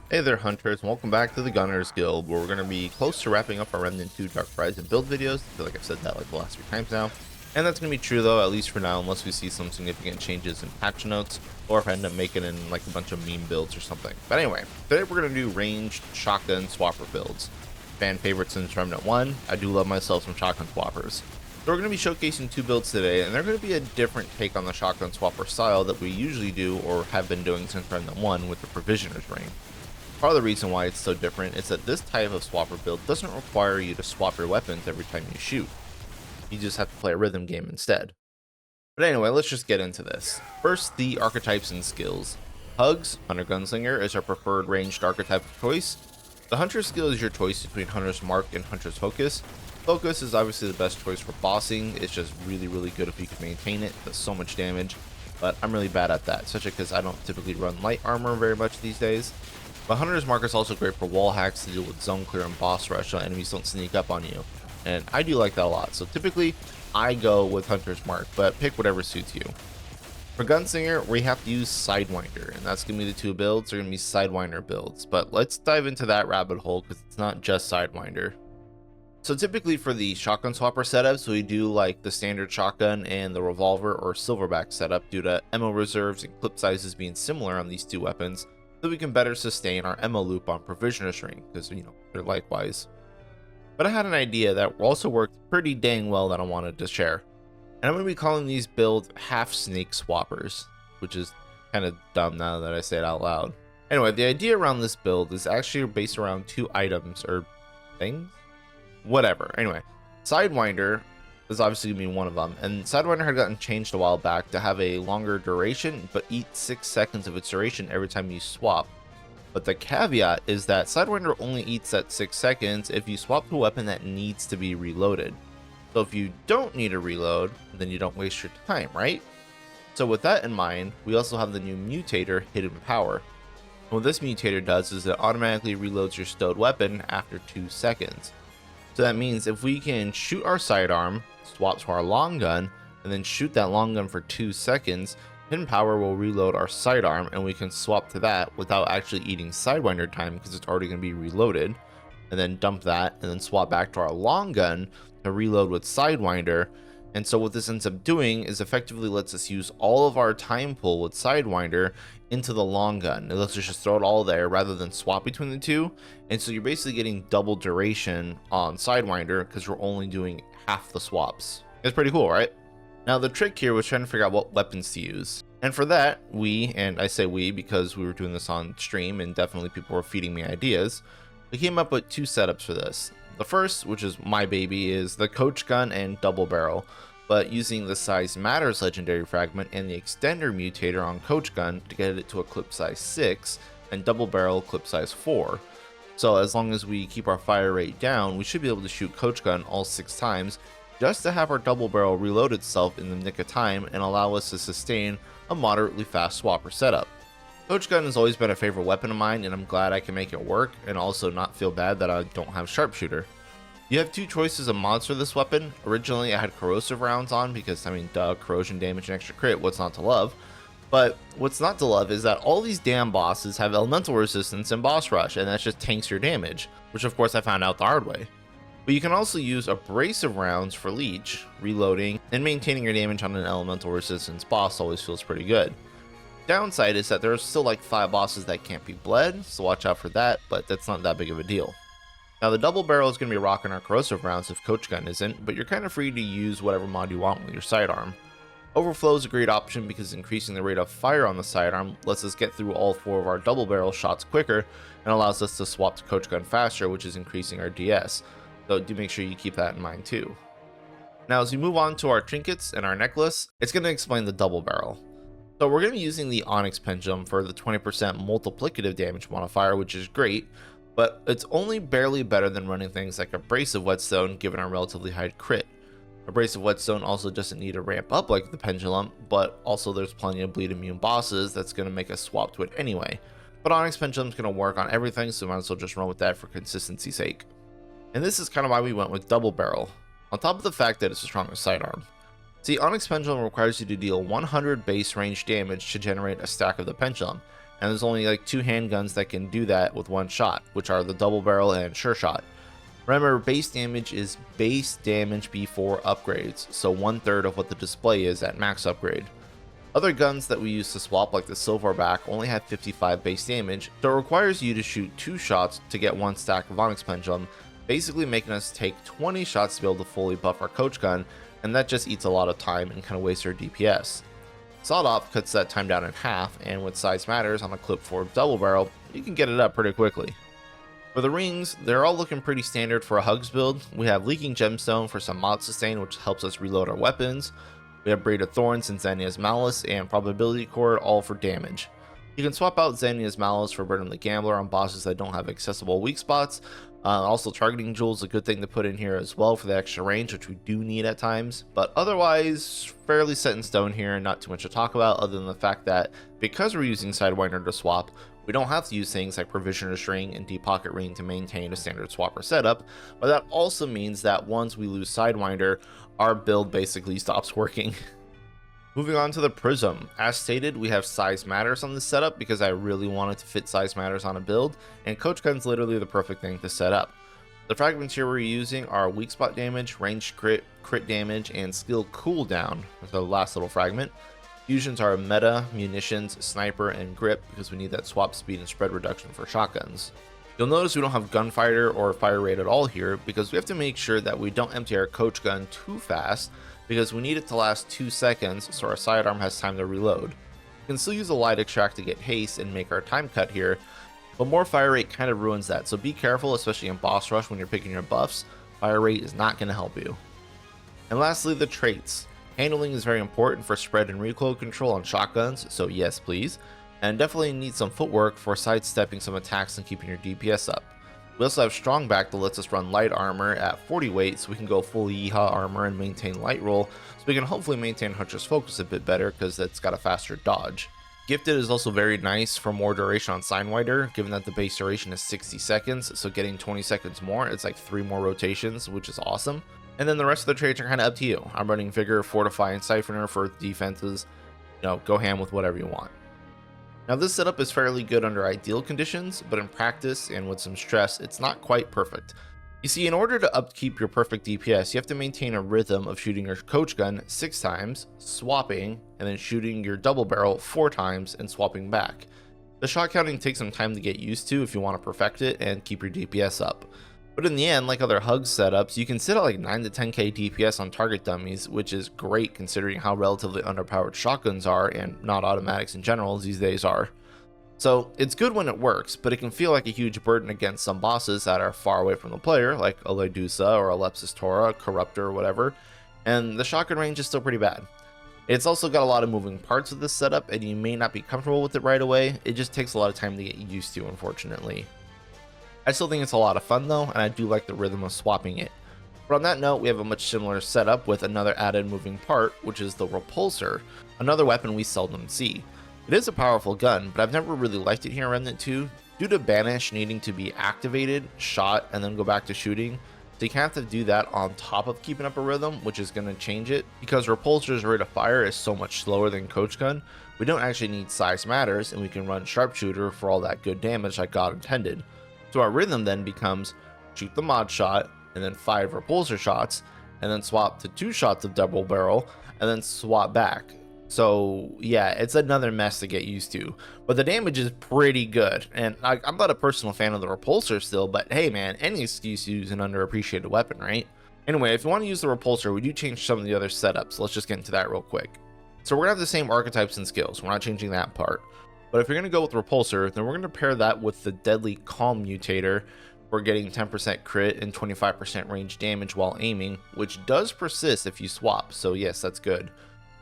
Hey there hunters, and welcome back to the Gunners Guild, where we're going to be close to wrapping up our Remnant 2 Dark Horizon build videos. I feel like I've said that like the last 3 times now. And that's going to be true though, at least for now, unless we see some significant changes in patch notes, or if I end up making in like a bunch of meme builds or something. But anyway, today we're going to do ranged shotgun swapper builds. Fan favorite since Remnant 1, I do love myself some shotgun swappers. So we're going to be showcasing 2 builds today, and they're going to be a different take on the shotgun swapper style that we usually do or have been doing since Remnant 1 with the Provisioner's Ring. Part of the reason why it's so different is that this type of swapper build doesn't require you to swap your weapons every time you shoot. You just have to play a rhythm game instead. But anyway, let's just get into this. First, the archetypes and skills. HUGS, Hunter Gunslinger, is our preferred ranged archetype of choice. The Hunter skill is your choice between Hunter's Mark and Hunter's Focus. Focus is obviously the best choice for bossing. It's just really good if you can maintain it. It does so much damage, but I'm really bad at that, especially because I don't typically run light armor very much these days. But Hunter's Mark is also great for wall hacks to deal with zone clear and boss rush so enemies don't sneak up on you. And I do like that a lot. So typically I go with Hunter's Mark, but pick whatever suits you. For Gunslinger, we have to use Sidewinder, and that's going to be the 2 builds. They're going to be Sidewinder builds. But let's dive into that rabbit hole because it's not just Sidewinder. So typically for the shotgun swapper setups, we do like the standard shotgun and the revolver or silverback setup due to ammo reserves and clip sizes being similar on these 2 weapons, so we can better sustain our ammo loop on Provisioner's Ring, because, you know, they're likewise. But I had an idea that also worked pretty dang well that I wanted to share. And I'm going to be calling these builds half snake swappers, which is kind of dumb now that I say it out loud. Anyway, the idea around this build is actually based around 2 items, or things? Whatever. Anyway, Sidewinder is obviously going to be one of them, and Sidewinder had gotten changed a while back to have a longer duration, but eat 6 seconds of its duration every time you swap. But the caveat is that Sidewinder only eats that 6 seconds if you swap to a weapon that needs to be reloaded. So if you don't need a reload, then you don't waste your time, right? So with that in mind, we also have the new mutator, Hidden Power. And what this mutator does is it automatically reloads your stowed weapon after 2 seconds. So that means if we can shoot our sidearm, swap to our long gun, and then shoot that long gun for 2 seconds, Hidden Power will reload our sidearm, and we can swap to that without actually eating Sidewinder time because it's already going to be reloaded, and then dump that, and then swap back to our long gun to reload with Sidewinder. And so what this ends up doing is effectively lets us use all of our time pool with Sidewinder into the long gun. It lets us just throw it all there rather than swap between the 2. And so you're basically getting double duration on Sidewinder because we're only doing half the swaps. It's pretty cool, right? Now the trick here was trying to figure out what weapons to use. And for that, and I say we because we were doing this on stream and definitely people were feeding me ideas, we came up with 2 setups for this. The first, which is my baby, is the Coach Gun and Double Barrel, but using the Size Matters legendary fragment and the extender mutator on Coach Gun to get it to a clip size 6 and Double Barrel clip size 4. So as long as we keep our fire rate down, we should be able to shoot Coach Gun all 6 times just to have our Double Barrel reload itself in the nick of time and allow us to sustain a moderately fast swapper setup. Coach Gun has always been a favorite weapon of mine, and I'm glad I can make it work and also not feel bad that I don't have Sharpshooter. You have 2 choices of mods for this weapon. Originally I had corrosive rounds on because, I mean, duh, corrosion damage and extra crit, what's not to love? But what's not to love is that all these damn bosses have elemental resistance and boss rush, and that just tanks your damage, which of course I found out the hard way. But you can also use abrasive rounds for leech, reloading, and maintaining your damage on an elemental resistance boss always feels pretty good. Downside is that there's still like 5 bosses that can't be bled, so watch out for that, but that's not that big of a deal. Now the Double Barrel is going to be rocking our corrosive rounds if Coach Gun isn't, but you're kind of free to use whatever mod you want with your sidearm. Overflow is a great option because increasing the rate of fire on the sidearm lets us get through all 4 of our Double Barrel shots quicker and allows us to swap to Coach Gun faster, which is increasing our DS. So do make sure you keep that in mind too. Now as we move on to our trinkets and our necklace, it's going to explain the Double Barrel. So we're going to be using the Onyx Pendulum for the 20% multiplicative damage modifier, which is great, but it's only barely better than running things like Abrasive Whetstone given our relatively high crit. Abrasive Whetstone also doesn't need to ramp up like the Pendulum, but also there's plenty of bleed immune bosses that's going to make us swap to it anyway. But Onyx Pendulum is going to work on everything, so might as well just run with that for consistency's sake. And this is kind of why we went with Double Barrel, on top of the fact that it's a stronger sidearm. See, Onyx Pendulum requires you to deal 100 base range damage to generate a stack of the Pendulum, and there's only like 2 handguns that can do that with 1 shot, which are the double barrel and sure shot. Remember, base damage is base damage before upgrades, so 1/3 of what the display is at max upgrade. Other guns that we use to swap, like the Silverback, only have 55 base damage, so it requires you to shoot 2 shots to get 1 stack of Onyx Pendulum, basically making us take 20 shots to be able to fully buff our coach gun, and that just eats a lot of time and kind of wastes our DPS. Sawed-Off cuts that time down in half, and with Size Matters on a clip for double barrel, you can get it up pretty quickly. For the rings, they're all looking pretty standard for a HUGS build. We have Leaking Gemstone for some mod sustain, which helps us reload our weapons. We have Braid of Thorns and Xenia's Malice, and Probability Cord, all for damage. You can swap out Xenia's Malice for Burden the Gambler on bosses that don't have accessible weak spots. Also, Targeting Jewel is a good thing to put in here as well for the extra range, which we do need at times. But otherwise, fairly set in stone here and not too much to talk about, other than the fact that because we're using Sidewinder to swap, we don't have to use things like Provisioner's Ring and Deep Pocket Ring to maintain a standard swapper setup, but that also means that once we lose Sidewinder, our build basically stops working. Moving on to the Prism. As stated, we have Size Matters on this setup because I really wanted to fit Size Matters on a build, and Coach Gun's literally the perfect thing to set up. The fragments here we're using are weak spot damage, ranged crit, crit damage, and skill cooldown, the last little fragment. Fusions are meta, munitions, sniper, and grip because we need that swap speed and spread reduction for shotguns. You'll notice we don't have gunfighter or fire rate at all here because we have to make sure that we don't empty our coach gun too fast because we need it to last 2 seconds so our sidearm has time to reload. You can still use a light extract to get haste and make our time cut here, but more fire rate kind of ruins that, so be careful, especially in boss rush when you're picking your buffs. Fire rate is not going to help you. And lastly, the traits. Handling is very important for spread and recoil control on shotguns, so yes please, and definitely need some footwork for sidestepping some attacks and keeping your DPS up. We also have Strong Back that lets us run light armor at 40 weight, so we can go full Yeehaw armor and maintain light roll, so we can hopefully maintain Hunter's Focus a bit better because it's got a faster dodge. Gifted is also very nice for more duration on Sidewinder, given that the base duration is 60 seconds, so getting 20 seconds more, it's like 3 more rotations, which is awesome. And then the rest of the traits are kind of up to you. I'm running Vigor, Fortify, and Siphoner for defenses. Go ham with whatever you want. Now this setup is fairly good under ideal conditions, but in practice and with some stress, it's not quite perfect. You see, in order to upkeep your perfect DPS, you have to maintain a rhythm of shooting your coach gun 6 times, swapping, and then shooting your double barrel 4 times and swapping back. The shot counting takes some time to get used to if you want to perfect it and keep your DPS up. But in the end, like other HUGS setups, you can sit at like 9 to 10k DPS on target dummies, which is great considering how relatively underpowered shotguns are and not automatics in general these days are. So it's good when it works, but it can feel like a huge burden against some bosses that are far away from the player, like a Ledusa or a Lepsis Tora, Corruptor or whatever, and the shotgun range is still pretty bad. It's also got a lot of moving parts with this setup, and you may not be comfortable with it right away. It just takes a lot of time to get used to, unfortunately. I still think it's a lot of fun though, and I do like the rhythm of swapping it. But on that note, we have a much similar setup with another added moving part, which is the Repulsor, another weapon we seldom see. It is a powerful gun, but I've never really liked it here in Remnant 2, due to Banish needing to be activated, shot, and then go back to shooting. So you have to do that on top of keeping up a rhythm, which is going to change it, because Repulsor's rate of fire is so much slower than Coach Gun. We don't actually need Size Matters, and we can run Sharpshooter for all that good damage like God intended. So our rhythm then becomes shoot the mod shot, and then 5 repulsor shots, and then swap to 2 shots of double barrel, and then swap back. So yeah, it's another mess to get used to, but the damage is pretty good, and I'm not a personal fan of the repulsor still, but hey man, any excuse to use an underappreciated weapon, right? Anyway, if you want to use the repulsor, we do change some of the other setups. Let's just get into that real quick. So we're gonna have the same archetypes and skills, we're not changing that part. But if you're going to go with Repulsor, then we're going to pair that with the Deadly Calm Mutator for getting 10% crit and 25% range damage while aiming, which does persist if you swap, so yes, that's good.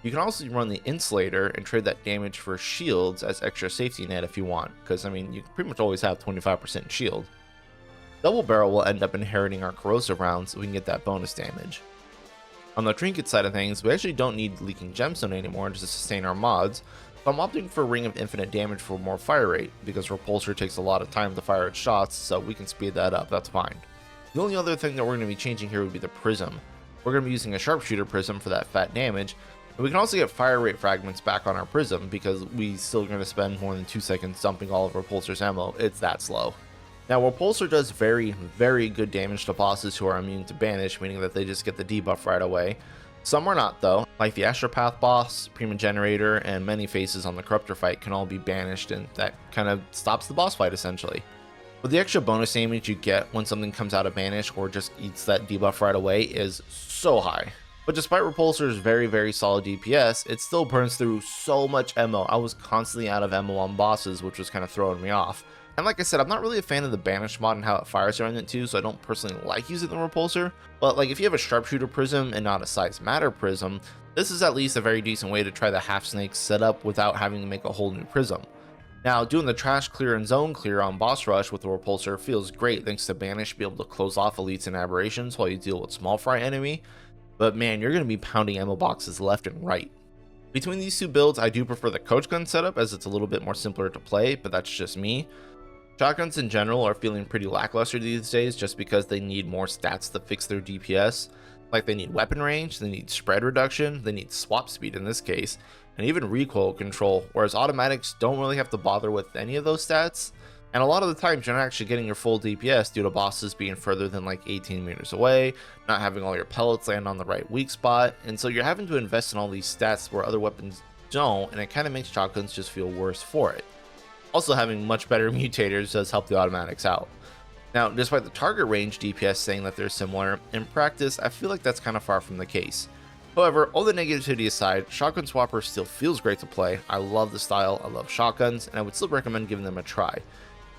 You can also run the Insulator and trade that damage for shields as extra safety net if you want, because I mean, you can pretty much always have 25% shield. Double Barrel will end up inheriting our corrosive rounds so we can get that bonus damage. On the trinket side of things, we actually don't need Leaking Gemstone anymore to sustain our mods, so I'm opting for Ring of Infinite Damage for more fire rate, because Repulsor takes a lot of time to fire its shots, so we can speed that up, that's fine. The only other thing that we're going to be changing here would be the Prism. We're going to be using a Sharpshooter Prism for that fat damage, And we can also get fire rate fragments back on our prism because we still going to spend more than 2 seconds dumping all of Repulsor's ammo. It's that slow. Now, Repulsor does very, very good damage to bosses who are immune to banish, meaning that they just get the debuff right away. Some are not though, like the Astropath boss, Prima Generator, and many faces on the Corruptor fight can all be banished, and that kind of stops the boss fight essentially. But the extra bonus damage you get when something comes out of banish or just eats that debuff right away is so high. But despite Repulsor's very, very solid DPS, it still burns through so much ammo. I was constantly out of ammo on bosses, which was kind of throwing me off. And like I said, I'm not really a fan of the Banish mod and how it fires Remnant 2, so I don't personally like using the Repulsor. But like if you have a Sharpshooter Prism and not a Size Matter Prism, this is at least a very decent way to try the Half Snake setup without having to make a whole new Prism. Now, doing the trash clear and zone clear on boss rush with the Repulsor feels great thanks to Banish be able to close off elites and aberrations while you deal with small fry enemy. But man, you're going to be pounding ammo boxes left and right. Between these two builds, I do prefer the Coach Gun setup as it's a little bit more simpler to play, but that's just me. Shotguns in general are feeling pretty lackluster these days just because they need more stats to fix their DPS. Like they need weapon range, they need spread reduction, they need swap speed in this case, and even recoil control, whereas automatics don't really have to bother with any of those stats. And a lot of the times you're not actually getting your full DPS due to bosses being further than like 18 meters away, not having all your pellets land on the right weak spot, and so you're having to invest in all these stats where other weapons don't, and it kind of makes shotguns just feel worse for it. Also, having much better mutators does help the automatics out. Now, despite the target range DPS saying that they're similar, in practice I feel like that's kind of far from the case. However, all the negativity aside, Shotgun Swapper still feels great to play. I love the style, I love shotguns, and I would still recommend giving them a try.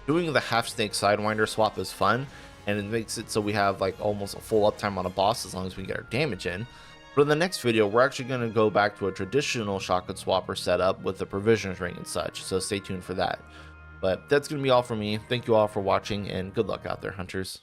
Doing the half snake Sidewinder swap is fun, and it makes it so we have like almost a full uptime on a boss as long as we get our damage in. But in the next video, we're actually going to go back to a traditional shotgun swapper setup with the provisions ring and such, so stay tuned for that. But that's going to be all for me. Thank you all for watching, and good luck out there, hunters.